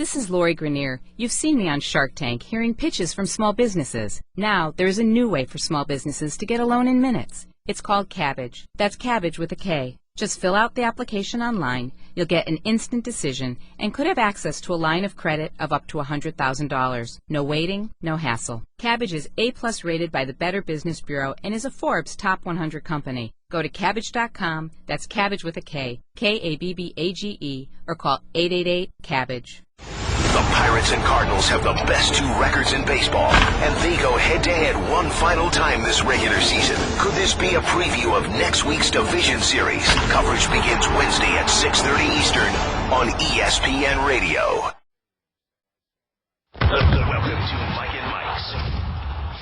This is Lori Greenier. You've seen me on Shark Tank hearing pitches from small businesses. Now, there's a new way for small businesses to get a loan in minutes. It's called Cabbage. That's Cabbage with a K. Just fill out the application online, you'll get an instant decision, and could have access to a line of credit of up to $100,000. No waiting, no hassle. Cabbage is A+ rated by the Better Business Bureau and is a Forbes Top 100 company. Go to Cabbage.com, that's Cabbage with a K, Kabbage, or call 888-CABBAGE. The Pirates and Cardinals have the best two records in baseball, and they go head-to-head one final time this regular season. Could this be a preview of next week's division series? Coverage begins Wednesday at 6:30 Eastern on ESPN Radio. Welcome to Mike and Mike's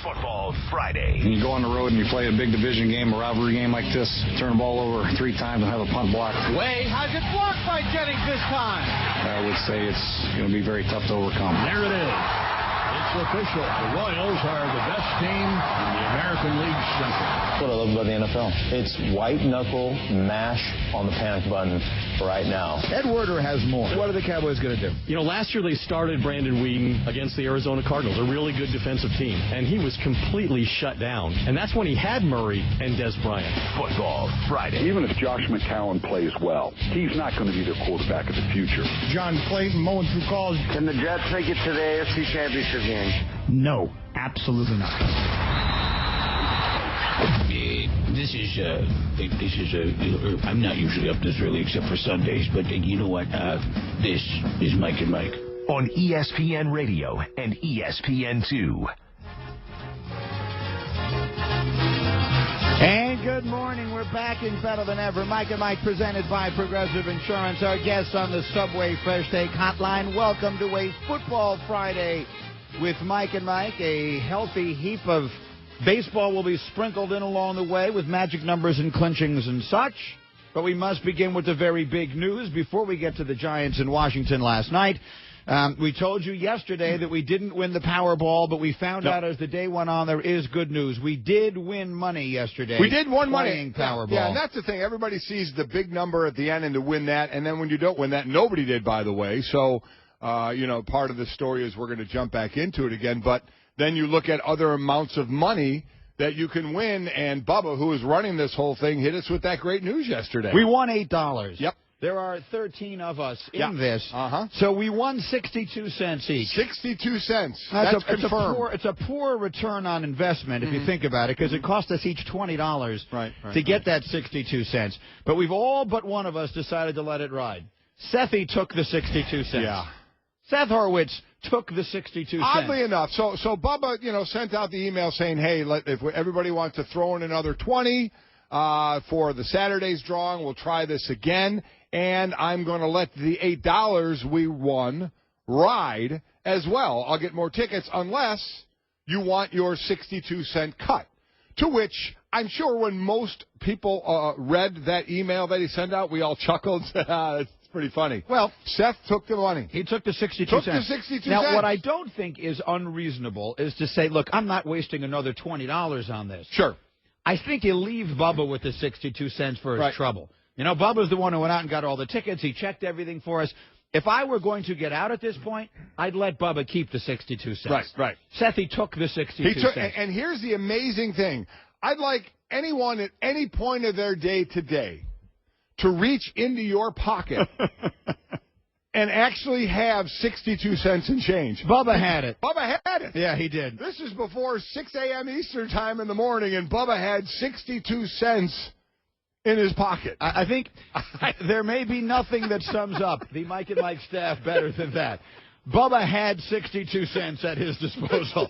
Football Friday. And you go on the road and you play a big division game, a rivalry game like this, turn the ball over 3 times and have a punt blocked. Wade has it blocked by Jennings this time. I would say it's going to be very tough to overcome. There it is. It's official. The Royals are the best team in the American League Central. That's what I love about the NFL. It's white-knuckle mash on the panic button right now. Ed Werder has more. What are the Cowboys going to do? You know, last year they started Brandon Whedon against the Arizona Cardinals, a really good defensive team, and he was completely shut down. And that's when he had Murray and Des Bryant. Football Friday. Even if Josh McCown plays well, he's not going to be their quarterback of the future. John Clayton mowing through calls. Can the Jets make it to the AFC Championship game? No, absolutely not. I'm not usually up this early except for Sundays, but you know what? This is Mike and Mike. On ESPN Radio and ESPN2. And good morning. We're back in better than ever. Mike and Mike presented by Progressive Insurance. Our guest on the Subway Fresh Take Hotline. Welcome to a Football Friday with Mike and Mike. A healthy heap of baseball will be sprinkled in along the way with magic numbers and clinchings and such. But we must begin with the very big news before we get to the Giants in Washington last night. We told you yesterday that we didn't win the Powerball, but we found out as the day went on there is good news. We did win money yesterday. We did win money. Playing Powerball. Yeah, and that's the thing. Everybody sees the big number at the end and to win that, and then when you don't win that, nobody did, by the way. So, part of the story is we're going to jump back into it again. But then you look at other amounts of money that you can win, and Bubba, who is running this whole thing, hit us with that great news yesterday. We won $8. Yep. There are 13 of us in this. So we won 62 cents each. 62 cents. That's confirmed. It's a poor return on investment if you think about it, because it cost us each $20 to get that 62 cents. But we've all but one of us decided to let it ride. Sethy took the 62 cents. Yeah. Seth Horwitz took the 62 cents. Oddly enough. So Bubba, sent out the email saying, hey, if everybody wants to throw in another 20 for the Saturday's drawing, we'll try this again. And I'm going to let the $8 we won ride as well. I'll get more tickets unless you want your 62-cent cut. To which I'm sure when most people read that email that he sent out, we all chuckled. It's pretty funny. Well, Seth took the money. He took the 62 cents. Now, what I don't think is unreasonable is to say, look, I'm not wasting another $20 on this. Sure. I think you leave Bubba with the 62 cents for his trouble. Bubba's the one who went out and got all the tickets. He checked everything for us. If I were going to get out at this point, I'd let Bubba keep the 62 cents. Right. Sethy took the 62 cents. And here's the amazing thing. I'd like anyone at any point of their day today to reach into your pocket and actually have 62 cents in change. Bubba had it. Bubba had it. Yeah, he did. This is before 6 a.m. Eastern time in the morning, and Bubba had 62 cents in his pocket. I think there may be nothing that sums up the Mike and Mike staff better than that. Bubba had 62 cents at his disposal,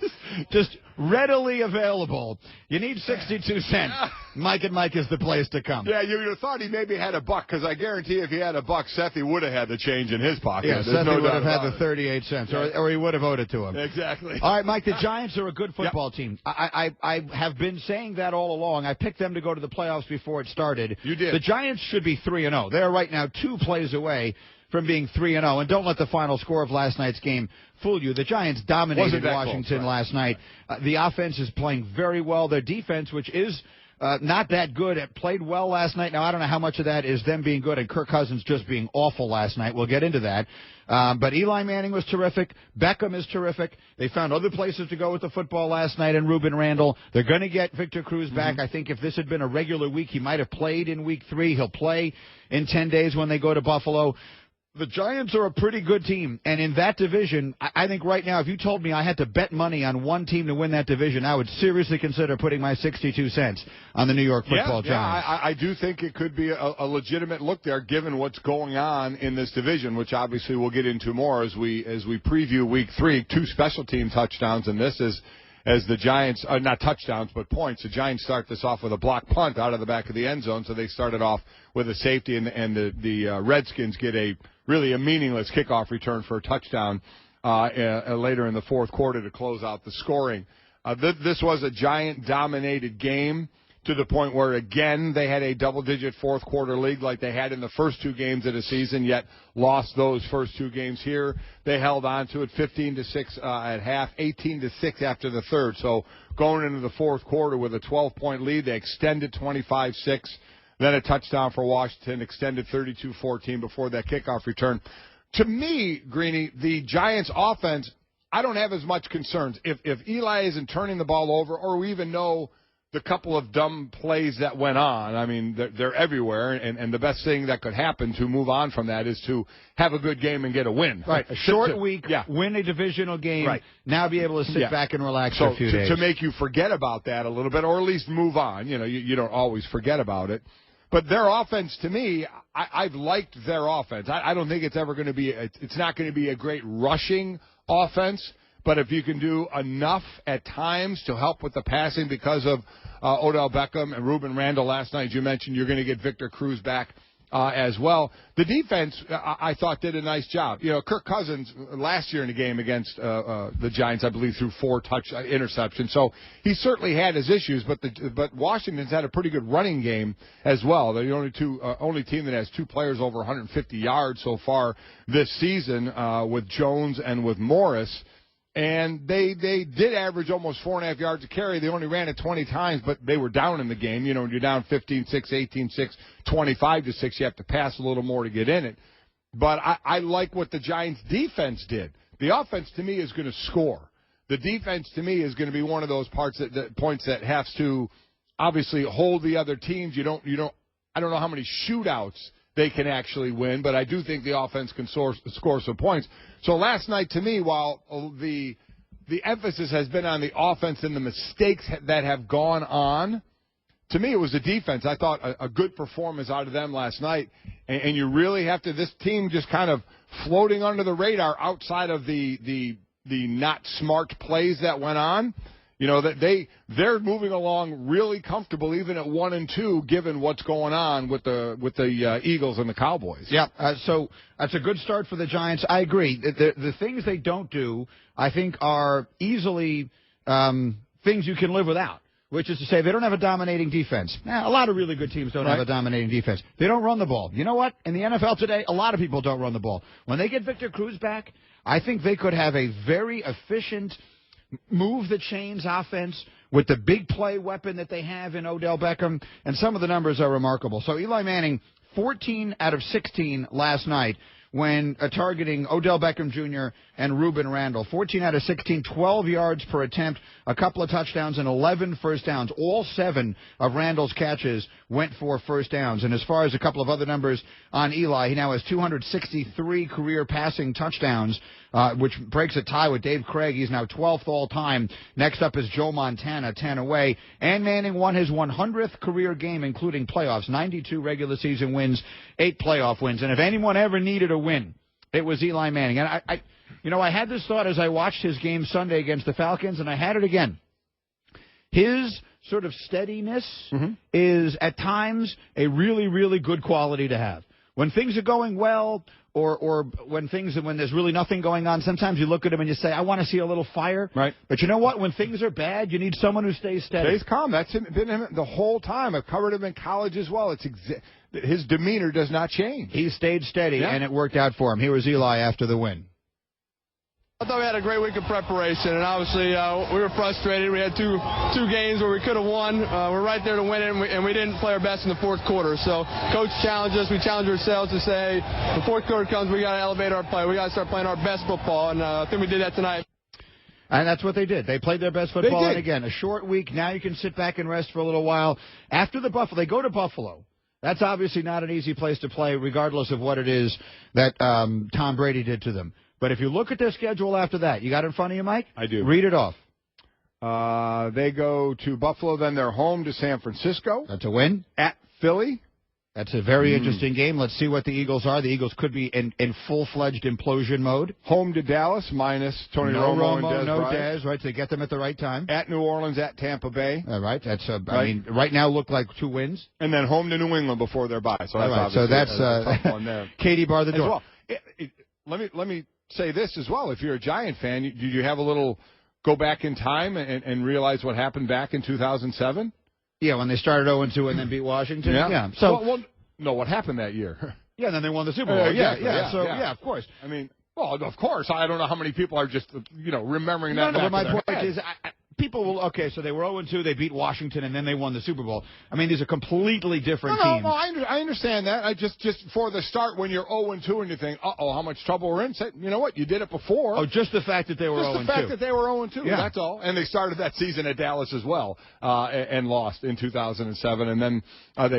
just readily available. You need 62 cents. Mike and Mike is the place to come. Yeah, you would have thought he maybe had a buck, because I guarantee if he had a buck, Sethy would have had the change in his pocket. Yeah, Sethy would have had the 38 cents, or he would have owed it to him. Exactly. All right, Mike, the Giants are a good football team. I have been saying that all along. I picked them to go to the playoffs before it started. You did. The Giants should be 3-0. They're right now 2 plays away from being 3-0. And don't let the final score of last night's game fool you. The Giants dominated Washington last night. The offense is playing very well. Their defense, which is not that good. It played well last night. Now, I don't know how much of that is them being good and Kirk Cousins just being awful last night. We'll get into that. But Eli Manning was terrific. Beckham is terrific. They found other places to go with the football last night, and Ruben Randle. They're going to get Victor Cruz back. I think if this had been a regular week, he might have played in week 3. He'll play in 10 days when they go to Buffalo. The Giants are a pretty good team, and in that division, I think right now, if you told me I had to bet money on one team to win that division, I would seriously consider putting my 62 cents on the New York Football Giants. Yeah, I do think it could be a legitimate look there, given what's going on in this division, which obviously we'll get into more as we preview Week 3. 2 special team touchdowns in this as the Giants, not touchdowns, but points. The Giants start this off with a block punt out of the back of the end zone, so they started off with a safety, and the Redskins get a meaningless kickoff return for a touchdown later in the fourth quarter to close out the scoring. This was a Giant-dominated game to the point where, again, they had a double-digit fourth-quarter lead like they had in the first 2 games of the season, yet lost those first 2 games here. They held on to it 15-6 at half, 18-6 after the third. So going into the fourth quarter with a 12-point lead, they extended 25-6. Then a touchdown for Washington, extended 32-14 before that kickoff return. To me, Greeny, the Giants' offense, I don't have as much concerns. If Eli isn't turning the ball over, or we even know the couple of dumb plays that went on, I mean, they're everywhere, and the best thing that could happen to move on from that is to have a good game and get a win. Right, a short week, win a divisional game, now be able to sit back and relax for a few days. To make you forget about that a little bit, or at least move on. You know, you don't always forget about it. But their offense, to me, I've liked their offense. I don't think it's ever going to be it's not going to be a great rushing offense, but if you can do enough at times to help with the passing because of Odell Beckham and Ruben Randle last night, as you mentioned, you're going to get Victor Cruz back as well. The defense, I thought, did a nice job. You know, Kirk Cousins last year in the game against the Giants, I believe, threw 4 interceptions. So he certainly had his issues, but Washington's had a pretty good running game as well. They're the only team that has 2 players over 150 yards so far this season with Jones and with Morris. And they did average almost 4.5 yards a carry. They only ran it 20 times, but they were down in the game. You know, when you're down 15-6, 18-6, 25-6, you have to pass a little more to get in it. But I like what the Giants' defense did. The offense, to me, is going to score. The defense, to me, is going to be one of those points that has to obviously hold the other teams. I don't know how many shootouts they can actually win, but I do think the offense can score some points. So last night, to me, while the emphasis has been on the offense and the mistakes that have gone on, to me it was the defense. I thought a good performance out of them last night, and you really have to, this team just kind of floating under the radar outside of the not smart plays that went on. You know, that they're moving along really comfortable, even at 1-2, given what's going on with the Eagles and the Cowboys. Yeah, so that's a good start for the Giants. I agree. The things they don't do, I think, are easily things you can live without, which is to say they don't have a dominating defense. Now, a lot of really good teams don't have a dominating defense. They don't run the ball. You know what? In the NFL today, a lot of people don't run the ball. When they get Victor Cruz back, I think they could have a very efficient move the chains offense with the big play weapon that they have in Odell Beckham, and some of the numbers are remarkable. So Eli Manning, 14 out of 16 last night when targeting Odell Beckham Jr. and Ruben Randle. 14 out of 16, 12 yards per attempt, a couple of touchdowns, and 11 first downs. All 7 of Randle's catches went for first downs. And as far as a couple of other numbers on Eli, he now has 263 career passing touchdowns, which breaks a tie with Dave Craig. He's now 12th all-time. Next up is Joe Montana, 10 away. And Manning won his 100th career game, including playoffs, 92 regular season wins, 8 playoff wins. And if anyone ever needed a win, it was Eli Manning. And I had this thought as I watched his game Sunday against the Falcons, and I had it again. His sort of steadiness is at times a really, really good quality to have. When things are going well, or when there's really nothing going on, sometimes you look at him and you say, I want to see a little fire. Right. But you know what? When things are bad, you need someone who stays steady. Stays calm. That's been him the whole time. I've covered him in college as well. His demeanor does not change. He stayed steady, and it worked out for him. Here was Eli after the win. I thought we had a great week of preparation, and obviously we were frustrated. We had two games where we could have won. We're right there to win it, and we didn't play our best in the fourth quarter. So Coach challenged us. We challenged ourselves to say, the fourth quarter comes, we got to elevate our play. We got to start playing our best football, and I think we did that tonight. And that's what they did. They played their best football. And again, a short week. Now you can sit back and rest for a little while. After the Buffalo, they go to Buffalo. That's obviously not an easy place to play, regardless of what it is that Tom Brady did to them. But if you look at their schedule after that, you got it in front of you, Mike? I do. Read it off. They go to Buffalo, then they're home to San Francisco. That's a win. At Philly. That's a very interesting game. Let's see what the Eagles are. The Eagles could be in full-fledged implosion mode. Home to Dallas, minus Tony Romo and Dez no Bryant. Dez, right, to get them at the right time. At New Orleans, at Tampa Bay. All right, that's I mean, right now look like 2 wins. And then home to New England before their bye. So that's obviously a tough one there. Katie bar the door. Well. Let me say this as well. If you're a Giant fan, do you have a little go back in time and realize what happened back in 2007? Yeah, when they started 0-2 and then beat Washington. Yeah. So, no, what happened that year? Yeah, and then they won the Super Bowl. Yeah, of course. I mean, well, of course. I don't know how many people are just, remembering that. No, but my point is, people will, okay, so they were 0-2, they beat Washington, and then they won the Super Bowl. I mean, these are completely different teams. No, I understand that. I just for the start, when you're 0-2 and you think, how much trouble we're in, say, you know what, you did it before. Oh, just the fact that they were 0-2. Just the fact that they were 0-2, that's all. And they started that season at Dallas as well, and lost in 2007, and then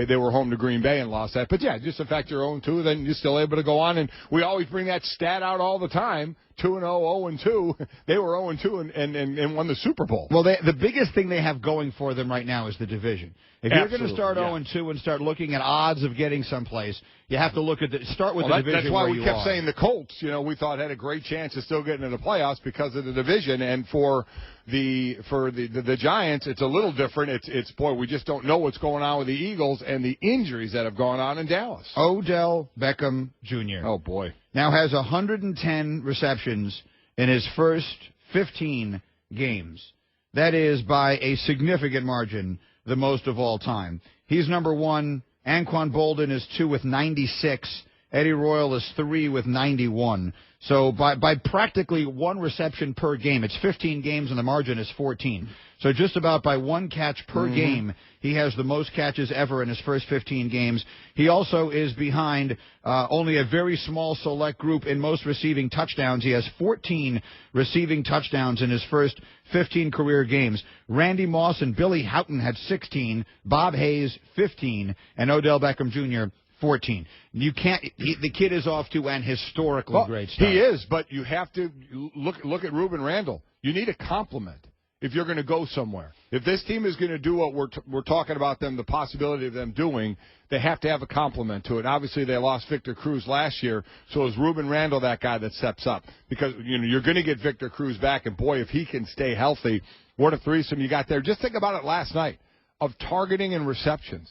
they were home to Green Bay and lost that. But, yeah, just the fact you're 0-2, then you're still able to go on, and we always bring that stat out all the time. 2-0, 0-2. They were 0-2 and won the Super Bowl. Well, the biggest thing they have going for them right now is the division. If you're going to start 0-2 and start looking at odds of getting someplace, you have to look at start with the division. That's why we kept are. saying the Colts, we thought had a great chance of still getting into the playoffs because of the division. And for the Giants, it's a little different. It's we just don't know what's going on with the Eagles and the injuries that have gone on in Dallas. Odell Beckham Jr. Oh boy. Now has 110 receptions in his first 15 games. That is, by a significant margin, the most of all time. He's number 1. Anquan Bolden is 2 with 96. Eddie Royal is 3 with 91. So by practically 1 reception per game, it's 15 games and the margin is 14. So just about by 1 catch per game, he has the most catches ever in his first 15 games. He also is behind only a very small select group in most receiving touchdowns. He has 14 receiving touchdowns in his first 15 career games. Randy Moss and Billy Houghton had 16, Bob Hayes 15, and Odell Beckham Jr. 14. You can't. The kid is off to an historically great start. He is, but you have to look at Ruben Randle. You need a compliment if you're going to go somewhere. If this team is going to do what we're talking about them, the possibility of them doing, they have to have a compliment to it. Obviously, they lost Victor Cruz last year, so is Ruben Randle that guy that steps up? Because you're going to get Victor Cruz back, and boy, if he can stay healthy, what a threesome you got there. Just think about it last night of targeting and receptions.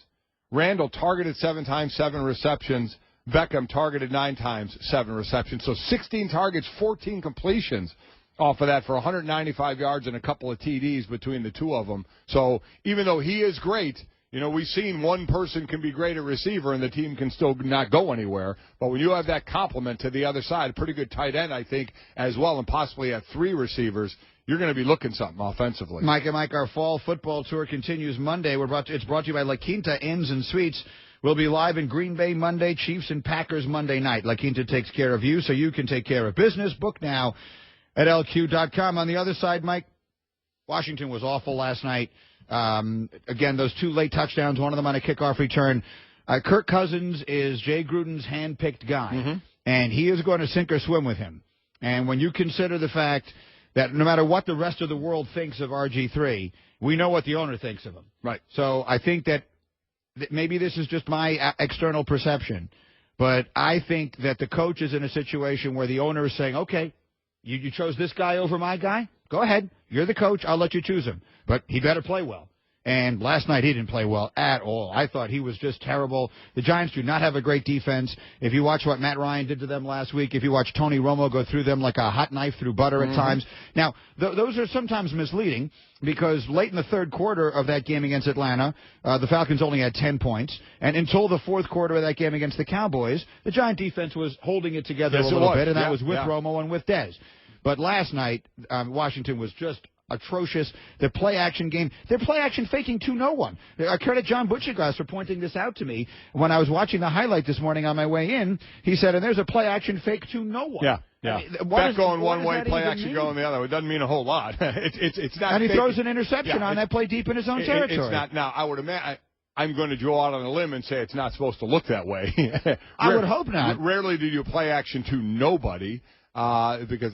Randall targeted 7 times, 7 receptions. Beckham targeted 9 times, 7 receptions. So 16 targets, 14 completions off of that for 195 yards and a couple of TDs between the two of them. So even though he is great, we've seen one person can be great at receiver and the team can still not go anywhere. But when you have that complement to the other side, a pretty good tight end, I think, as well, and possibly have 3 receivers, you're going to be looking something offensively. Mike and Mike, our fall football tour continues Monday. It's brought to you by La Quinta Inns and Suites. We'll be live in Green Bay Monday, Chiefs and Packers Monday night. La Quinta takes care of you so you can take care of business. Book now at LQ.com. On the other side, Mike, Washington was awful last night. Again, those 2 late touchdowns, one of them on a kickoff return. Kirk Cousins is Jay Gruden's hand-picked guy, and he is going to sink or swim with him. And when you consider the fact that no matter what the rest of the world thinks of RG3, we know what the owner thinks of him. Right. So I think that maybe this is just my external perception, but I think that the coach is in a situation where the owner is saying, okay, you chose this guy over my guy? Go ahead. You're the coach. I'll let you choose him. But he better play well. And last night he didn't play well at all. I thought he was just terrible. The Giants do not have a great defense. If you watch what Matt Ryan did to them last week, if you watch Tony Romo go through them like a hot knife through butter at times. Now, those are sometimes misleading because late in the third quarter of that game against Atlanta, the Falcons only had 10 points. And until the fourth quarter of that game against the Cowboys, the Giant defense was holding it together a little bit, and that was with Romo and with Dez. But last night, Washington was just atrocious. Their play-action game, they're play-action faking to no one. I credit John Butcherglass for pointing this out to me when I was watching the highlight this morning on my way in. He said, and there's a play-action fake to no one. Yeah. I mean, Bet going one way, play action going the other. It doesn't mean a whole lot. It's not. And he throws an interception on that play deep in his own territory. It's not. Now, I would imagine. I'm going to go out on a limb and say it's not supposed to look that way. I would hope not. Rarely do you play action to nobody. Because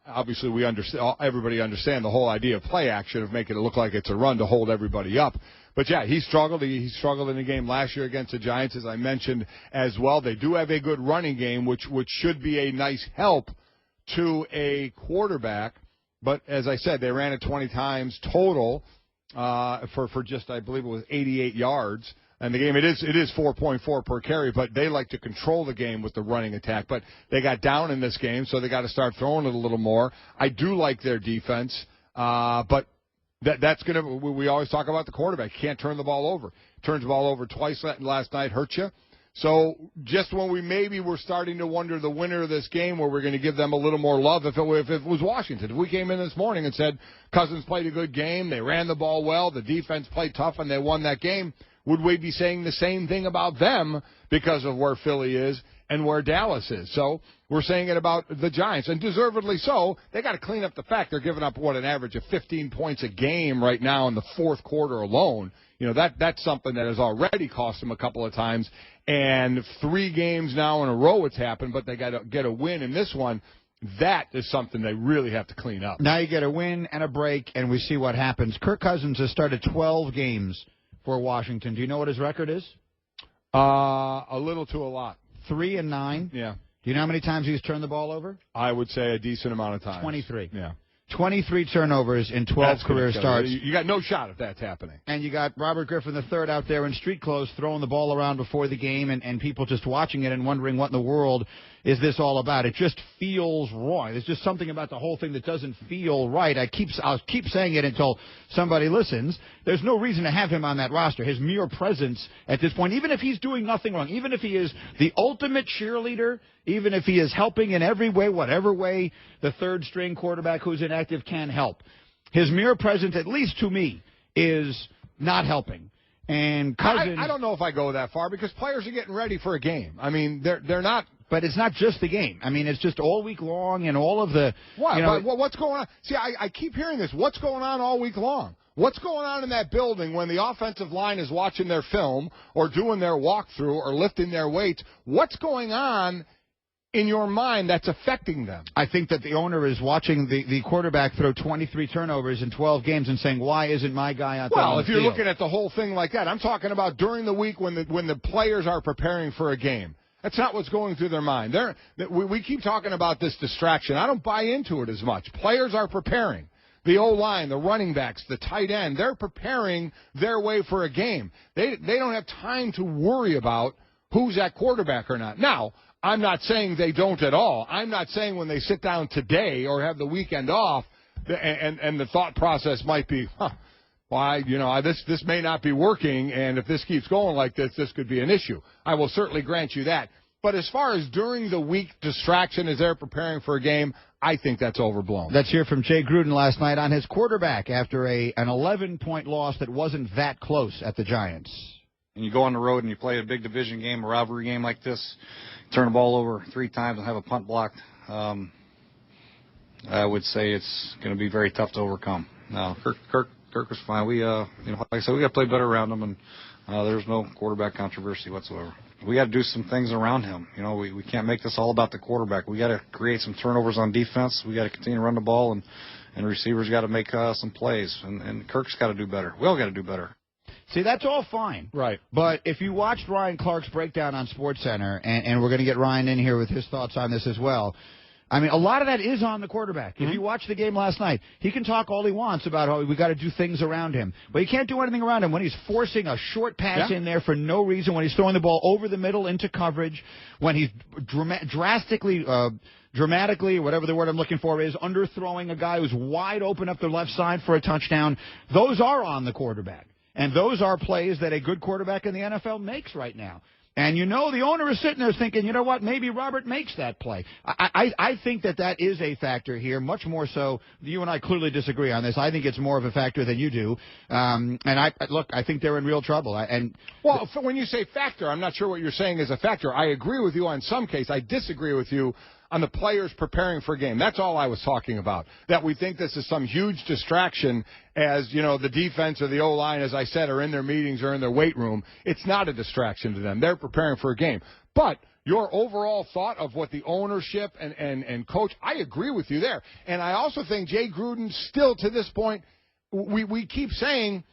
obviously we understand, everybody understand the whole idea of play action of making it look like it's a run to hold everybody up. But yeah, he struggled. He struggled in the game last year against the Giants, as I mentioned as well. They do have a good running game, which should be a nice help to a quarterback. But as I said, they ran it 20 times total for just, I believe it was 88 yards. And the game, it is 4.4 per carry, but they like to control the game with the running attack. But they got down in this game, so they got to start throwing it a little more. I do like their defense, but that's going to – we always talk about the quarterback. You can't turn the ball over. Turns the ball over twice last night, hurt you. So just when we maybe were starting to wonder the winner of this game, where we're going to give them a little more love, if it was Washington. If we came in this morning and said Cousins played a good game, they ran the ball well, the defense played tough, and they won that game, would we be saying the same thing about them because of where Philly is and where Dallas is? So we're saying it about the Giants, and deservedly so. They got to clean up the fact they're giving up, an average of 15 points a game right now in the fourth quarter alone. You know, that's something that has already cost them a couple of times, and 3 games now in a row it's happened, but they got to get a win in this one. That is something they really have to clean up. Now you get a win and a break, and we see what happens. Kirk Cousins has started 12 games for Washington. Do you know what his record is? A little to a lot. 3-9. Yeah. Do you know how many times he's turned the ball over? I would say a decent amount of times. 23. Yeah. 23 turnovers in 12 career starts. You got no shot if that's happening. And you got Robert Griffin III out there in street clothes throwing the ball around before the game, and people just watching it and wondering what in the world is this all about. It just feels wrong. There's just something about the whole thing that doesn't feel right. I'll keep saying it until somebody listens. There's no reason to have him on that roster. His mere presence at this point, even if he's doing nothing wrong, even if he is the ultimate cheerleader, even if he is helping in every way, whatever way the third-string quarterback who's inactive can help, his mere presence, at least to me, is not helping. And Cousins, I don't know if I go that far, because players are getting ready for a game. I mean, they're not. But it's not just the game. I mean, it's just all week long and all of the. What? You know, what's going on? See, I keep hearing this. What's going on all week long? What's going on in that building when the offensive line is watching their film or doing their walkthrough or lifting their weights? What's going on in your mind that's affecting them? I think that the owner is watching the quarterback throw 23 turnovers in 12 games and saying, why isn't my guy out there on the if you're field? looking at the whole thing like that, I'm talking about during the week when the players are preparing for a game. That's not what's going through their mind. We keep talking about this distraction. I don't buy into it as much. Players are preparing. The O-line, the running backs, the tight end, they're preparing their way for a game. They don't have time to worry about who's at quarterback or not. Now, I'm not saying they don't at all. I'm not saying when they sit down today or have the weekend off and the thought process might be, why, this may not be working, and if this keeps going like this could be an issue. I will certainly grant you that. But as far as during the week distraction as they're preparing for a game, I think that's overblown. Let's hear from Jay Gruden last night on his quarterback after an 11-point loss that wasn't that close at the Giants. And you go on the road and you play a big division game, a rivalry game like this, turn the ball over 3 times and have a punt blocked, I would say it's going to be very tough to overcome. Now, Kirk was fine. We, like I said, we got to play better around him, and there's no quarterback controversy whatsoever. We got to do some things around him. We can't make this all about the quarterback. We got to create some turnovers on defense. We got to continue to run the ball, and receivers got to make some plays. And Kirk's got to do better. We all got to do better. See, that's all fine. Right. But if you watched Ryan Clark's breakdown on SportsCenter, and we're going to get Ryan in here with his thoughts on this as well, I mean, a lot of that is on the quarterback. Mm-hmm. If you watch the game last night, he can talk all he wants about how we got to do things around him. But you can't do anything around him when he's forcing a short pass in there for no reason, when he's throwing the ball over the middle into coverage, when he's dramatically, whatever the word I'm looking for is, underthrowing a guy who's wide open up the left side for a touchdown. Those are on the quarterback. And those are plays that a good quarterback in the NFL makes right now. And the owner is sitting there thinking, you know what, maybe Robert makes that play. I think that is a factor here, much more so. You and I clearly disagree on this. I think it's more of a factor than you do. And I think they're in real trouble. When you say factor, I'm not sure what you're saying is a factor. I agree with you on some case. I disagree with you on the players preparing for a game. That's all I was talking about, that we think this is some huge distraction as, the defense or the O-line, as I said, are in their meetings or in their weight room. It's not a distraction to them. They're preparing for a game. But your overall thought of what the ownership and coach, I agree with you there. And I also think Jay Gruden still, to this point, we keep saying,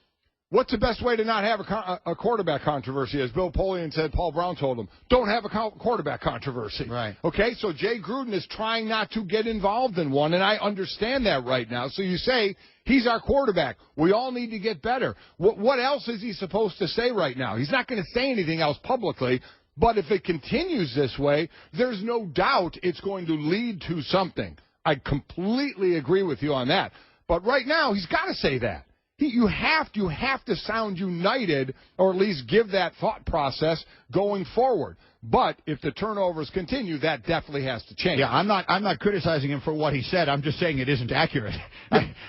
what's the best way to not have a quarterback controversy? As Bill Polian said, Paul Brown told him, don't have a quarterback controversy. Right. Okay, so Jay Gruden is trying not to get involved in one, and I understand that right now. So you say, he's our quarterback. We all need to get better. What else is he supposed to say right now? He's not going to say anything else publicly, but if it continues this way, there's no doubt it's going to lead to something. I completely agree with you on that. But right now, he's got to say that. You have to sound united, or at least give that thought process going forward. But if the turnovers continue, that definitely has to change. Yeah, I'm not criticizing him for what he said. I'm just saying it isn't accurate.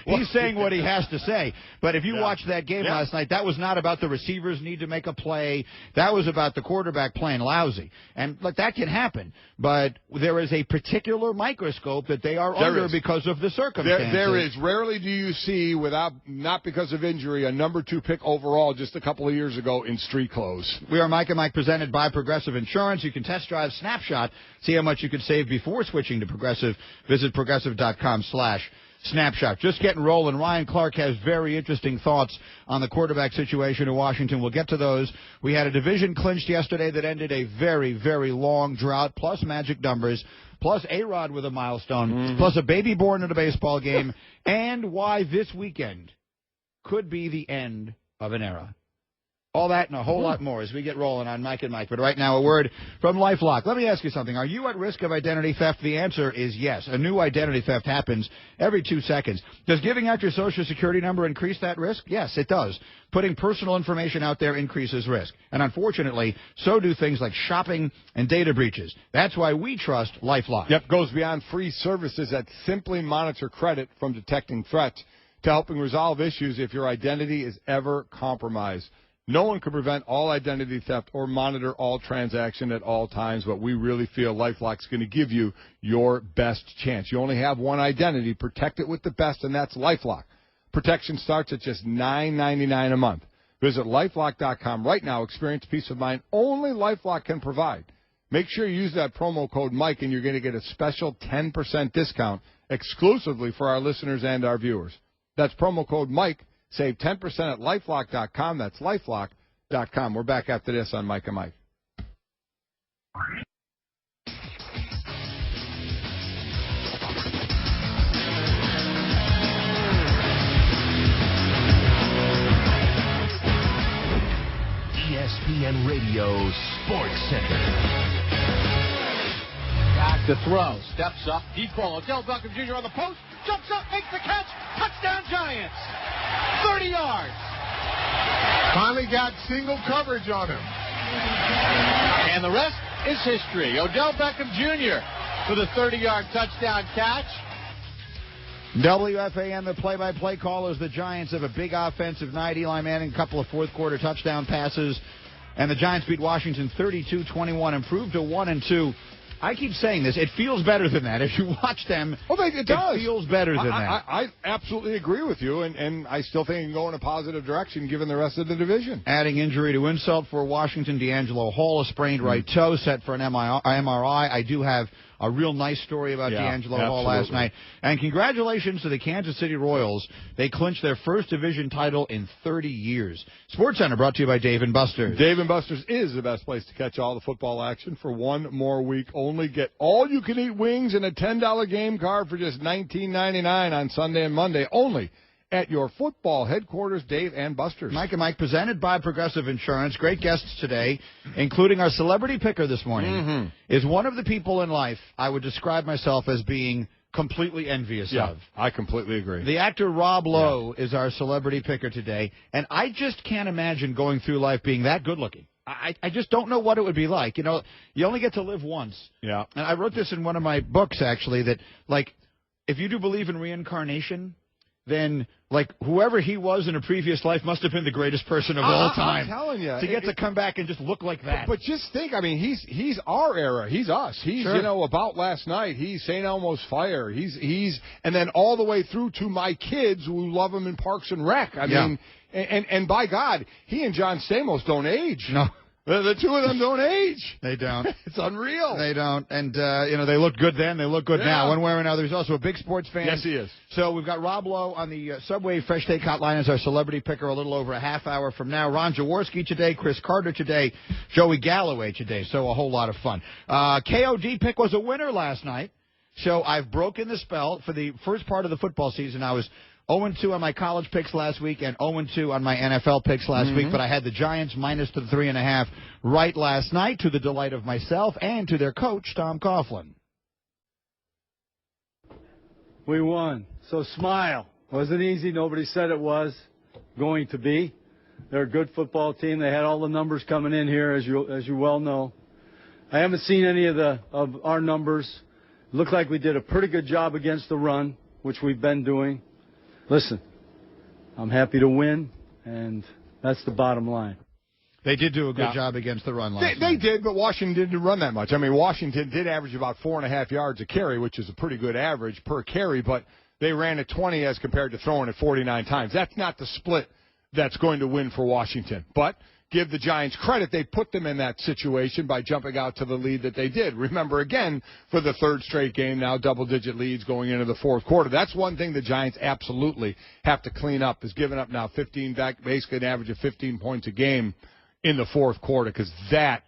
He's saying what he has to say. But if you watched that game last night, that was not about the receivers need to make a play. That was about the quarterback playing lousy. And that can happen. But there is a particular microscope that they are under because of the circumstances. There is. Rarely do you see, not because of injury, a number 2 pick overall just a couple of years ago in street clothes. We are Mike and Mike, presented by Progressive Insurance. You can test drive Snapshot, see how much you could save before switching to Progressive. Visit progressive.com/snapshot. Just getting rolling. Ryan Clark has very interesting thoughts on the quarterback situation in Washington. We'll get to those. We had a division clinched yesterday that ended a very, very long drought, plus magic numbers, plus A-Rod with a milestone, plus a baby born at a baseball game, and why this weekend could be the end of an era. All that and a whole lot more as we get rolling on Mike and Mike. But right now, a word from LifeLock. Let me ask you something. Are you at risk of identity theft? The answer is yes. A new identity theft happens every 2 seconds. Does giving out your Social Security number increase that risk? Yes, it does. Putting personal information out there increases risk. And unfortunately, so do things like shopping and data breaches. That's why we trust LifeLock. Yep, goes beyond free services that simply monitor credit from detecting threats to helping resolve issues if your identity is ever compromised. No one can prevent all identity theft or monitor all transaction at all times, but we really feel LifeLock's going to give you your best chance. You only have one identity. Protect it with the best, and that's LifeLock. Protection starts at just $9.99 a month. Visit LifeLock.com right now. Experience peace of mind only LifeLock can provide. Make sure you use that promo code Mike, and you're going to get a special 10% discount exclusively for our listeners and our viewers. That's promo code Mike. Save 10% at LifeLock.com. That's LifeLock.com. We're back after this on Mike and Mike. ESPN Radio Sports Center. Back to throw. Steps up. Deep ball. Odell Beckham Jr. on the post. Jumps up. Makes the catch. Touchdown Giants. 30 yards. Finally got single coverage on him. And the rest is history. Odell Beckham Jr. with a 30-yard touchdown catch. WFAN, the play-by-play callers. The Giants have a big offensive night. Eli Manning, a couple of fourth-quarter touchdown passes. And the Giants beat Washington 32-21, improved to 1-2. I keep saying this. It feels better than that. If you watch them, it does. It feels better than that. I absolutely agree with you, and I still think it can go in a positive direction given the rest of the division. Adding injury to insult for Washington, D'Angelo Hall, a sprained right toe, set for an MRI. I do have a real nice story about D'Angelo Hall last night. And congratulations to the Kansas City Royals. They clinched their first division title in 30 years. SportsCenter brought to you by Dave & Buster's. Dave & Buster's is the best place to catch all the football action for one more week only. Get all-you-can-eat wings and a $10 game card for just $19.99 on Sunday and Monday only at your football headquarters, Dave & Buster's. Mike and Mike, presented by Progressive Insurance. Great guests today, including our celebrity picker this morning, is one of the people in life I would describe myself as being completely envious of. I completely agree. The actor Rob Lowe is our celebrity picker today, and I just can't imagine going through life being that good-looking. I just don't know what it would be like. You know, you only get to live once. Yeah. And I wrote this in one of my books, actually, that, like, if you do believe in reincarnation, then, like, whoever he was in a previous life must have been the greatest person of all time. I'm telling you. To get to come back and just look like that. But just think, I mean, he's our era. He's us. He's, Sure. you know, about last night. He's St. Elmo's Fire. He's and then all the way through to my kids who love him in Parks and Rec. I mean, and by God, he and John Stamos don't age. No. The two of them don't age. They don't. It's unreal. They don't. And, you know, they look good then. They look good now. One way or another. He's also a big sports fan. Yes, he is. So we've got Rob Lowe on the Subway Fresh Take Hotline as our celebrity picker a little over a half hour from now. Ron Jaworski today, Chris Carter today, Joey Galloway today. So a whole lot of fun. KOD pick was a winner last night. So I've broken the spell. For the first part of the football season, I was 0-2 on my college picks last week and 0-2 on my NFL picks last week, but I had the Giants minus the 3.5 right last night, to the delight of myself and to their coach, Tom Coughlin. We won, so smile. Wasn't easy. Nobody said it was going to be. They're a good football team. They had all the numbers coming in here, as you well know. I haven't seen any of our numbers. Looked like we did a pretty good job against the run, which we've been doing. Listen, I'm happy to win, and that's the bottom line. They did do a good job against the run last night. They did, but Washington didn't run that much. I mean, Washington did average about 4.5 yards a carry, which is a pretty good average per carry, but they ran at 20 as compared to throwing it 49 times. That's not the split that's going to win for Washington. But give the Giants credit. They put them in that situation by jumping out to the lead that they did. Remember, again, for the third straight game now, double-digit leads going into the fourth quarter. That's one thing the Giants absolutely have to clean up, is giving up now basically an average of 15 points a game in the fourth quarter, because that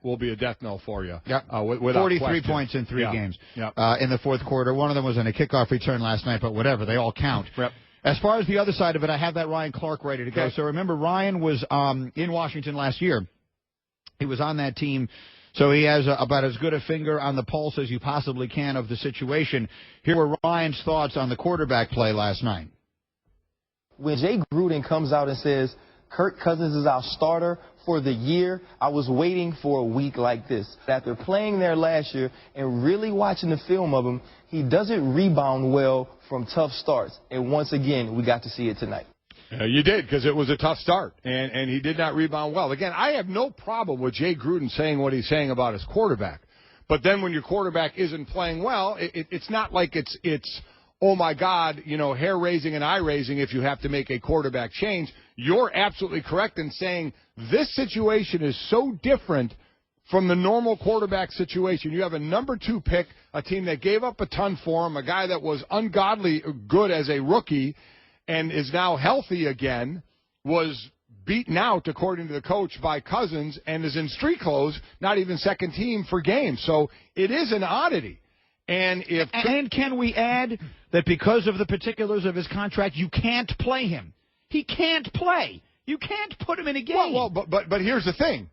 will be a death knell for you. Yep. 43 question. Points in three games in the fourth quarter. One of them was on a kickoff return last night, but whatever. They all count. Yep. As far as the other side of it, I have that Ryan Clark ready to go. Okay. So remember, Ryan was in Washington last year. He was on that team, so he has about as good a finger on the pulse as you possibly can of the situation. Here were Ryan's thoughts on the quarterback play last night. When Jay Gruden comes out and says, Kirk Cousins is our starter for the year, I was waiting for a week like this. After playing there last year and really watching the film of him, he doesn't rebound well from tough starts. And once again, we got to see it tonight. You did, because it was a tough start, and he did not rebound well. Again, I have no problem with Jay Gruden saying what he's saying about his quarterback. But then when your quarterback isn't playing well, it's not like it's oh, my God, you know, hair-raising and eye-raising if you have to make a quarterback change. You're absolutely correct in saying this situation is so different from the normal quarterback situation. You have a number 2 pick, a team that gave up a ton for him, a guy that was ungodly good as a rookie and is now healthy again, was beaten out, according to the coach, by Cousins, and is in street clothes, not even second team for games. So it is an oddity. And can we add that because of the particulars of his contract, you can't play him? He can't play. You can't put him in a game. Well, but here's the thing.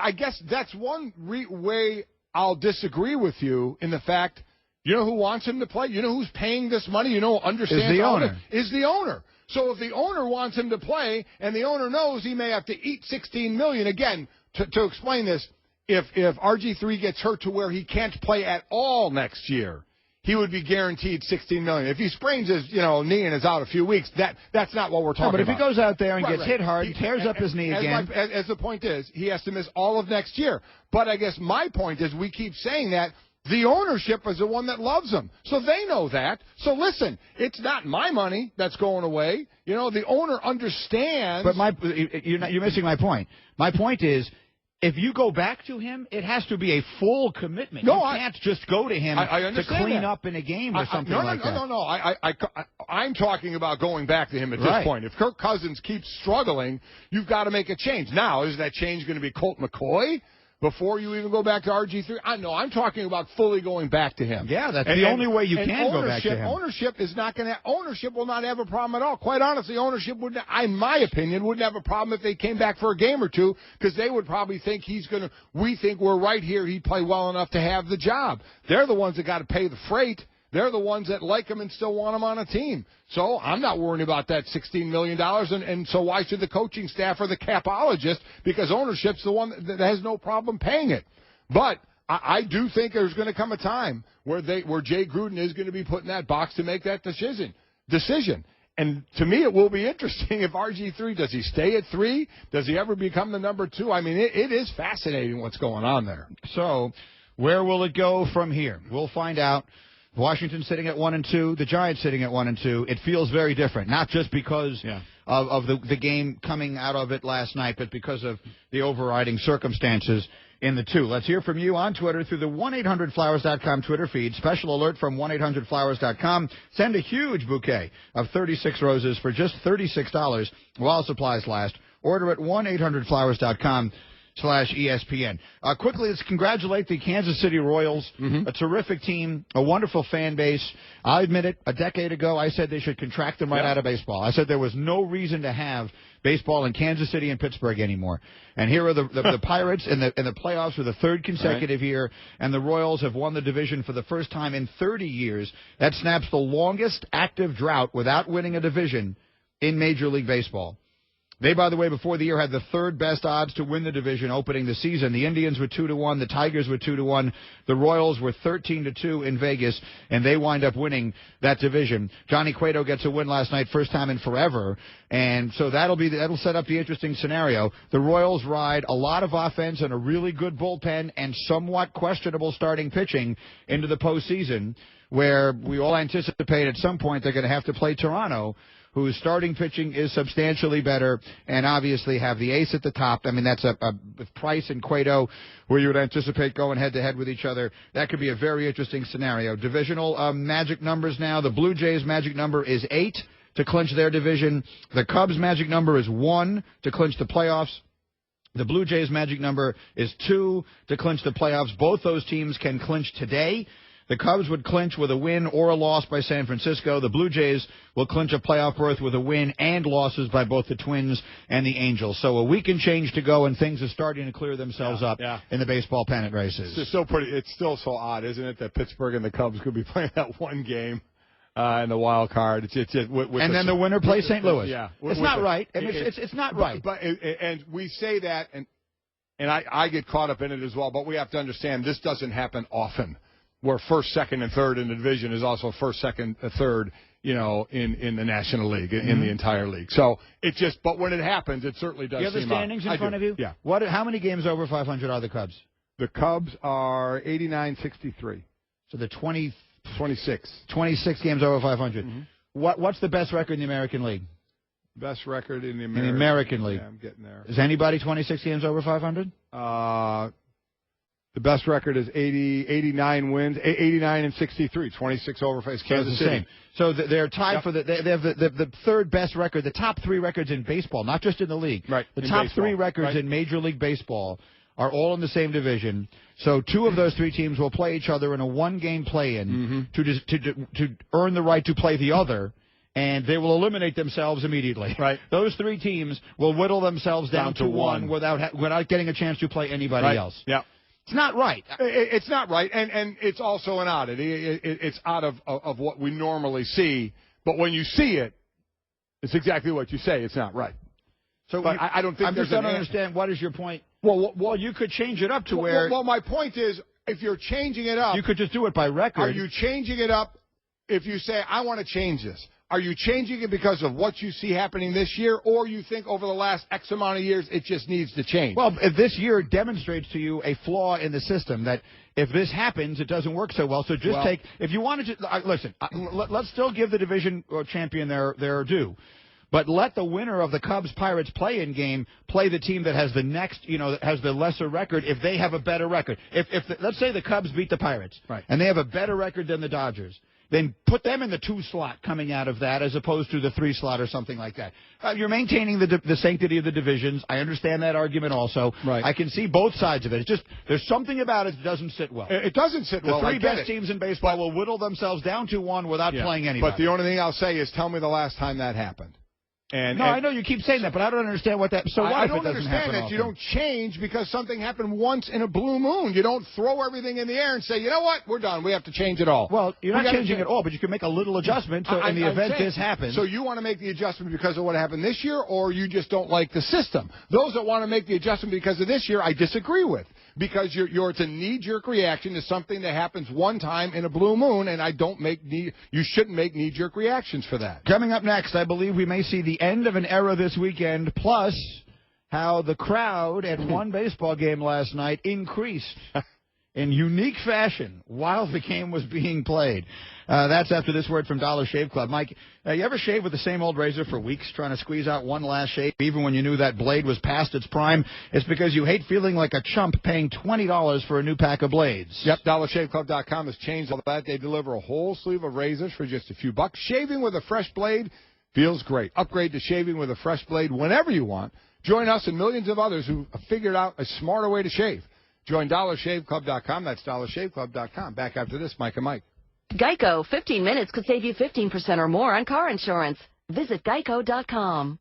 I guess that's one way I'll disagree with you, in the fact, you know who wants him to play? You know who's paying this money? You know, understands is the owner. Is the owner. So if the owner wants him to play, and the owner knows he may have to eat $16 million, again, to explain this, if RG3 gets hurt to where he can't play at all next year, he would be guaranteed $16 million. If he sprains his knee and is out a few weeks, that's not what we're talking about. But if he goes out there and gets hit hard, tears up his knee again. As the point is, he has to miss all of next year. But I guess my point is, we keep saying that the ownership is the one that loves him. So they know that. So listen, it's not my money that's going away. You know, the owner understands. But you're missing my point. My point is, if you go back to him, it has to be a full commitment. No, you can't just go to him to clean up in a game or something like that. No. I'm talking about going back to him at this point. If Kirk Cousins keeps struggling, you've got to make a change. Now, is that change going to be Colt McCoy before you even go back to RG3? No, I'm talking about fully going back to him. Yeah, that's the only way you can go back to him. Ownership will not have a problem at all. Quite honestly, ownership would, in my opinion, wouldn't have a problem if they came back for a game or two, because they would probably think we think we're right here, he'd play well enough to have the job. They're the ones that got to pay the freight. they're the ones that like him and still want him on a team. So I'm not worrying about that $16 million, and so why should the coaching staff or the capologist, because ownership's the one that has no problem paying it. But I do think there's going to come a time where Jay Gruden is going to be put in that box to make that decision. And to me, it will be interesting if RG3, does he stay at 3? Does he ever become the number 2? I mean, it is fascinating what's going on there. So where will it go from here? We'll find out. Washington sitting at 1-2, the Giants sitting at 1-2. It feels very different, not just because of the game coming out of it last night, but because of the overriding circumstances in the two. Let's hear from you on Twitter through the 1-800-Flowers.com Twitter feed. Special alert from 1-800-Flowers.com. Send a huge bouquet of 36 roses for just $36 while supplies last. Order at 1-800-Flowers.com/ESPN. Quickly, let's congratulate the Kansas City Royals, a terrific team, a wonderful fan base. I admit it, a decade ago I said they should contract them right out of baseball. I said there was no reason to have baseball in Kansas City and Pittsburgh anymore. And here are the Pirates in the playoffs for the third consecutive year, and the Royals have won the division for the first time in 30 years. That snaps the longest active drought without winning a division in Major League Baseball. They, by the way, before the year had the third best odds to win the division opening the season. The Indians were 2-1. The Tigers were 2-1. The Royals were 13-2 in Vegas, and they wind up winning that division. Johnny Cueto gets a win last night, first time in forever, and so that'll set up the interesting scenario. The Royals ride a lot of offense and a really good bullpen and somewhat questionable starting pitching into the postseason, where we all anticipate at some point they're going to have to play Toronto, whose starting pitching is substantially better, and obviously have the ace at the top. I mean, that's with Price and Cueto, where you would anticipate going head-to-head with each other. That could be a very interesting scenario. Divisional magic numbers now. The Blue Jays' magic number is 8 to clinch their division. The Cubs' magic number is 1 to clinch the playoffs. The Blue Jays' magic number is 2 to clinch the playoffs. Both those teams can clinch today. The Cubs would clinch with a win or a loss by San Francisco. The Blue Jays will clinch a playoff berth with a win and losses by both the Twins and the Angels. So a week and change to go, and things are starting to clear themselves up in the baseball pennant races. It's still so odd, isn't it, that Pittsburgh and the Cubs could be playing that one game in the wild card. And then the winner plays St. Louis. Yeah, it's not right. It's not right. And we say that, and I get caught up in it as well. But we have to understand this doesn't happen often, where first, second, and third in the division is also first, second, and third, in the National League, in the entire league. So but when it happens, it certainly does. You have the standings in front of you? Yeah. How many games over 500 are the Cubs? The Cubs are 89-63. So the 26 games over 500. What's the best record in the American League? Best record in the American League. Yeah, I'm getting there. Is anybody 26 games over 500? The best record is 89 wins, 89-63, 26 over Kansas City. Same. So they're tied for they have the third best record, the top 3 records in baseball, not just in the league. Right. The top 3 records in Major League Baseball are all in the same division. So 2 of those 3 teams will play each other in a one-game play-in to earn the right to play the other, and they will eliminate themselves immediately. Right. Those 3 teams will whittle themselves down to 1 without getting a chance to play anybody else. Yeah. It's not right. It's not right, and it's also an oddity. It's out of what we normally see, but when you see it, it's exactly what you say. It's not right. So I don't think I just don't understand. What is your point? Well, you could change it up to where. Well, my point is, if you're changing it up, you could just do it by record. Are you changing it up? If you say, I want to change this, are you changing it because of what you see happening this year, or you think over the last X amount of years it just needs to change? Well, this year demonstrates to you a flaw in the system, that if this happens, it doesn't work so well. So if you wanted to, listen, let's still give the division champion their due. But let the winner of the Cubs-Pirates play-in game play the team that has the next, that has the lesser record if they have a better record. Let's say the Cubs beat the Pirates, and they have a better record than the Dodgers, then put them in the 2 slot coming out of that as opposed to the 3 slot or something like that. You're maintaining the sanctity of the divisions. I understand that argument also. Right. I can see both sides of it. It's just there's something about it that doesn't sit well. It doesn't sit well. The 3 best teams in baseball will whittle themselves down to 1 without playing anybody. But the only thing I'll say is tell me the last time that happened. I know you keep saying that, but I don't understand what that. So what I if it don't doesn't happen understand that. often? You don't change because something happened once in a blue moon. You don't throw everything in the air and say, you know what, we're done. We have to change it all. Well, you're not changing it all, but you can make a little adjustment. So in the event this happens. So you want to make the adjustment because of what happened this year, or you just don't like the system? Those that want to make the adjustment because of this year, I disagree with. Because it's a knee-jerk reaction to something that happens one time in a blue moon, and you shouldn't make knee-jerk reactions for that. Coming up next, I believe we may see the end of an era this weekend, plus how the crowd at one baseball game last night increased in unique fashion while the game was being played. That's after this word from Dollar Shave Club. Mike, you ever shave with the same old razor for weeks, trying to squeeze out one last shave, even when you knew that blade was past its prime? It's because you hate feeling like a chump paying $20 for a new pack of blades. Yep, DollarShaveClub.com has changed all that. They deliver a whole sleeve of razors for just a few bucks. Shaving with a fresh blade feels great. Upgrade to shaving with a fresh blade whenever you want. Join us and millions of others who have figured out a smarter way to shave. Join DollarShaveClub.com. That's DollarShaveClub.com. Back after this, Mike and Mike. Geico, 15 minutes could save you 15% or more on car insurance. Visit Geico.com.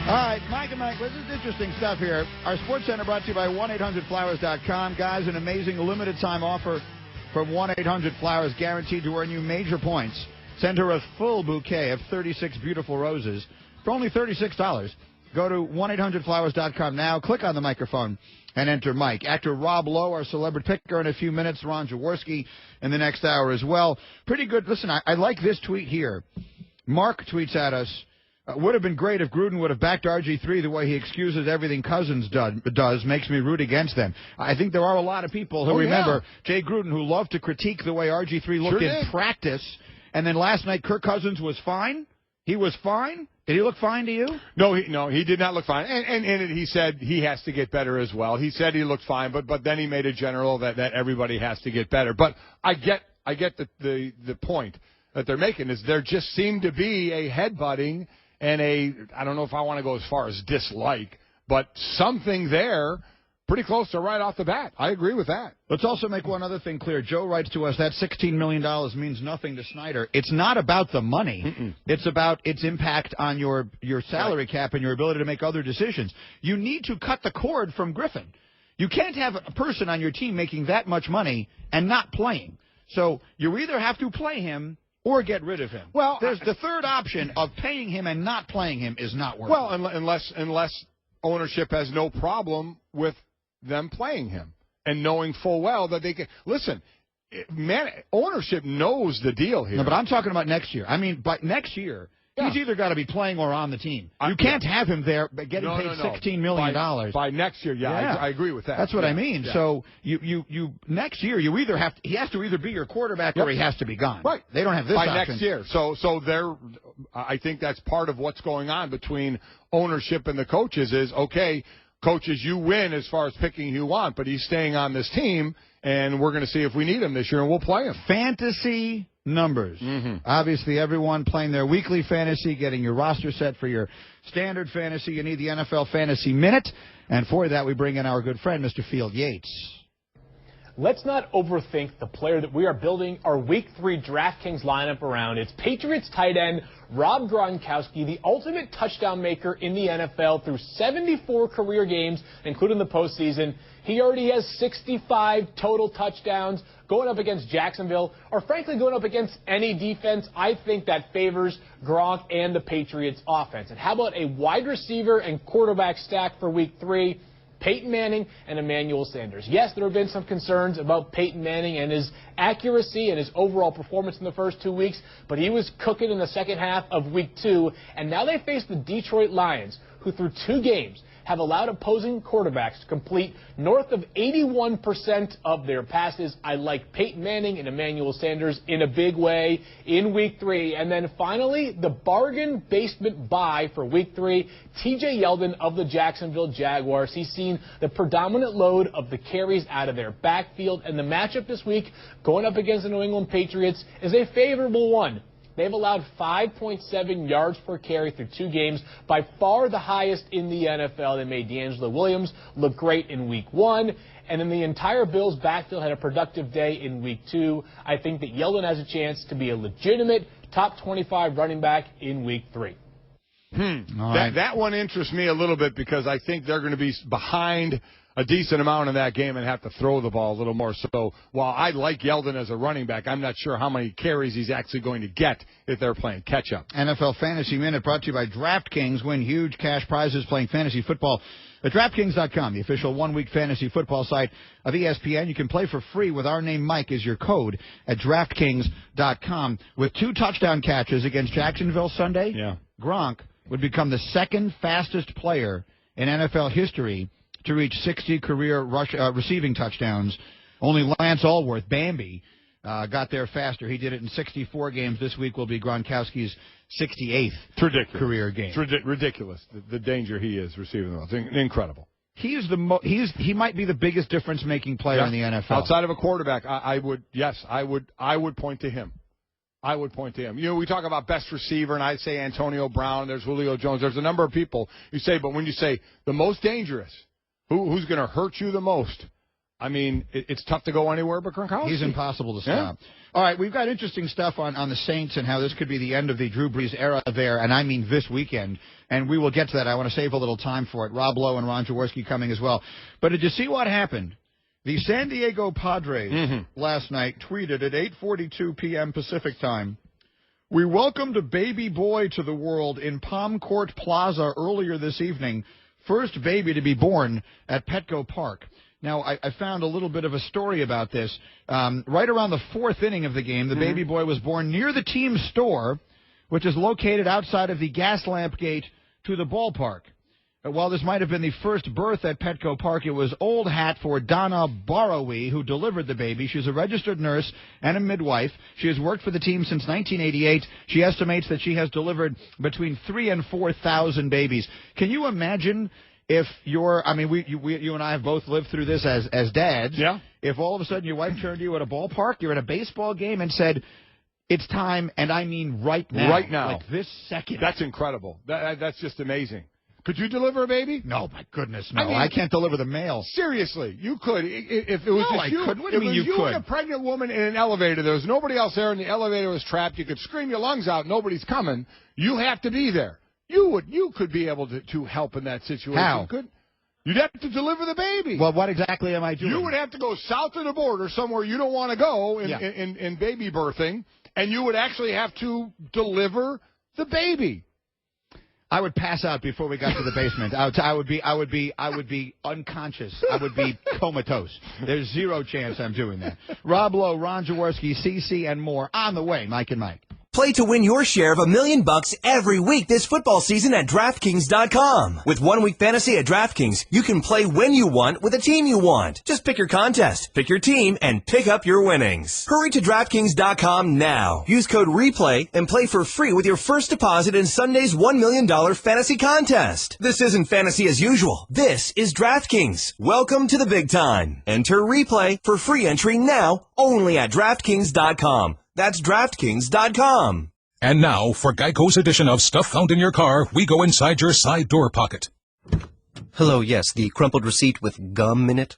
All right, Mike and Mike, this is interesting stuff here. Our Sports Center brought to you by 1-800-Flowers.com. Guys, an amazing limited-time offer from 1-800-Flowers, guaranteed to earn you major points. Send her a full bouquet of 36 beautiful roses for only $36. Go to 1-800-Flowers.com now. Click on the microphone and enter Mike. Actor Rob Lowe, our celebrity picker in a few minutes. Ron Jaworski in the next hour as well. Pretty good. Listen, I like this tweet here. Mark tweets at us, would have been great if Gruden would have backed RG3 the way he excuses everything Cousins does. Makes me root against them. I think there are a lot of people who remember Jay Gruden who love to critique the way RG3 looked in practice. And then last night, Kirk Cousins was fine. He was fine. Did he look fine to you? No, he did not look fine. And he said he has to get better as well. He said he looked fine, but then he made a general that everybody has to get better. But I get the point that they're making is there just seemed to be a headbutting and I don't know if I want to go as far as dislike, but something there pretty close to right off the bat. I agree with that. Let's also make one other thing clear. Joe writes to us that $16 million means nothing to Snyder. It's not about the money. It's about its impact on your salary cap and your ability to make other decisions. You need to cut the cord from Griffin. You can't have a person on your team making that much money and not playing. So you either have to play him or get rid of him. Well, there's the third option of paying him and not playing him is not working. Well, unless ownership has no problem with them playing him and knowing full well that they can. Listen, man, ownership knows the deal here. No, but I'm talking about next year. I mean, by next year, he's either got to be playing or on the team. You can't have him there getting paid $16 million. By next year, I agree with that. That's what I mean. Yeah. So you next year, he has to either be your quarterback or he has to be gone. Right. They don't have this by option. Next year. So I think that's part of what's going on between ownership and the coaches is, okay, coaches, you win as far as picking who you want, but he's staying on this team, and we're going to see if we need him this year, and we'll play him. Fantasy numbers. Obviously, everyone playing their weekly fantasy, getting your roster set for your standard fantasy. You need the NFL Fantasy Minute, and for that, we bring in our good friend, Mr. Field Yates. Let's not overthink the player that we are building our Week 3 DraftKings lineup around. It's Patriots tight end Rob Gronkowski, the ultimate touchdown maker in the NFL through 74 career games, including the postseason. He already has 65 total touchdowns going up against Jacksonville, or frankly going up against any defense. I think that favors Gronk and the Patriots offense. And how about a wide receiver and quarterback stack for Week 3? Peyton Manning and Emmanuel Sanders. Yes, there have been some concerns about Peyton Manning and his accuracy and his overall performance in the first 2 weeks, but he was cooking in the second half of Week 2, and now they face the Detroit Lions, who through 2 games have allowed opposing quarterbacks to complete north of 81% of their passes. I like Peyton Manning and Emmanuel Sanders in a big way in Week 3. And then finally, the bargain basement buy for Week 3, TJ Yeldon of the Jacksonville Jaguars. He's seen the predominant load of the carries out of their backfield, and the matchup this week going up against the New England Patriots is a favorable one. They've allowed 5.7 yards per carry through 2 games, by far the highest in the NFL. They made D'Angelo Williams look great in Week 1. And then the entire Bills backfield had a productive day in Week 2. I think that Yeldon has a chance to be a legitimate top 25 running back in Week 3. That one interests me a little bit because I think they're going to be behind a decent amount in that game and have to throw the ball a little more. So while I like Yeldon as a running back, I'm not sure how many carries he's actually going to get if they're playing catch-up. NFL Fantasy Minute brought to you by DraftKings. Win huge cash prizes playing fantasy football at DraftKings.com, the official one-week fantasy football site of ESPN. You can play for free with our name, Mike, as your code at DraftKings.com. With 2 touchdown catches against Jacksonville Sunday, Gronk would become the second fastest player in NFL history to reach 60 career receiving touchdowns. Only Lance Allworth, Bambi, got there faster. He did it in 64 games. This week will be Gronkowski's 68th career game. It's ridiculous, the danger he is receiving the ball. It's incredible. He might be the biggest difference-making player in the NFL. Outside of a quarterback, I would point to him. I would point to him. You know, we talk about best receiver, and I'd say Antonio Brown. There's Julio Jones. There's a number of people you say, but when you say the most dangerous, who's going to hurt you the most? I mean, it's tough to go anywhere but Gronkowski. He's impossible to stop. All right, we've got interesting stuff on the Saints and how this could be the end of the Drew Brees era there, and I mean this weekend. And we will get to that. I want to save a little time for it. Rob Lowe and Ron Jaworski coming as well. But did you see what happened? The San Diego Padres last night tweeted at 8:42 p.m. Pacific time, "We welcomed a baby boy to the world in Palm Court Plaza earlier this evening. First baby to be born at Petco Park." Now, I found a little bit of a story about this. Right around the 4th inning of the game, the baby boy was born near the team's store, which is located outside of the gas lamp gate to the ballpark. While this might have been the first birth at Petco Park, it was old hat for Donna Barawi, who delivered the baby. She's a registered nurse and a midwife. She has worked for the team since 1988. She estimates that she has delivered between 3,000 and 4,000 babies. Can you imagine if you and I have both lived through this as dads. Yeah. If all of a sudden your wife turned to you at a ballpark, you're at a baseball game, and said, "It's time," and I mean right now. Right now. Like this second. That's incredible. That's just amazing. Could you deliver a baby? No, my goodness, no. I can't deliver the mail. Seriously, you could. If it was just you, couldn't. What do you mean you could? And a pregnant woman in an elevator, there was nobody else there, and the elevator was trapped. You could scream your lungs out, nobody's coming. You have to be there. You could be able to help in that situation. How? You'd have to deliver the baby. Well, what exactly am I doing? You would have to go south of the border, somewhere you don't want to go in baby birthing, and you would actually have to deliver the baby. I would pass out before we got to the basement. I would be unconscious. I would be comatose. There's zero chance I'm doing that. Rob Lowe, Ron Jaworski, CC, and more on the way. Mike and Mike. Play to win your share of $1 million every week this football season at DraftKings.com. With 1 week fantasy at DraftKings, you can play when you want with a team you want. Just pick your contest, pick your team, and pick up your winnings. Hurry to DraftKings.com now. Use code REPLAY and play for free with your first deposit in Sunday's $1 million fantasy contest. This isn't fantasy as usual. This is DraftKings. Welcome to the big time. Enter REPLAY for free entry now only at DraftKings.com. That's DraftKings.com. And now, for Geico's edition of Stuff Found in Your Car, we go inside your side door pocket. Hello, yes, the crumpled receipt with gum in it.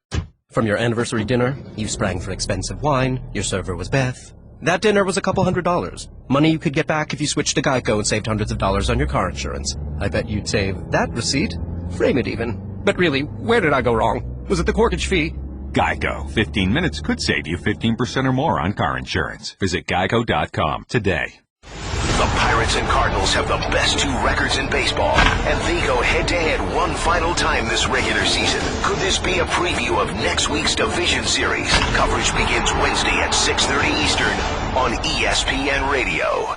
From your anniversary dinner, you sprang for expensive wine, your server was Beth. That dinner was a couple $100. Money you could get back if you switched to Geico and saved hundreds of dollars on your car insurance. I bet you'd save that receipt. Frame it even. But really, where did I go wrong? Was it the corkage fee? Geico. 15 minutes could save you 15% or more on car insurance. Visit geico.com today. The Pirates and Cardinals have the best 2 records in baseball, and they go head-to-head one final time this regular season. Could this be a preview of next week's division series? Coverage begins Wednesday at 6:30 Eastern on ESPN Radio.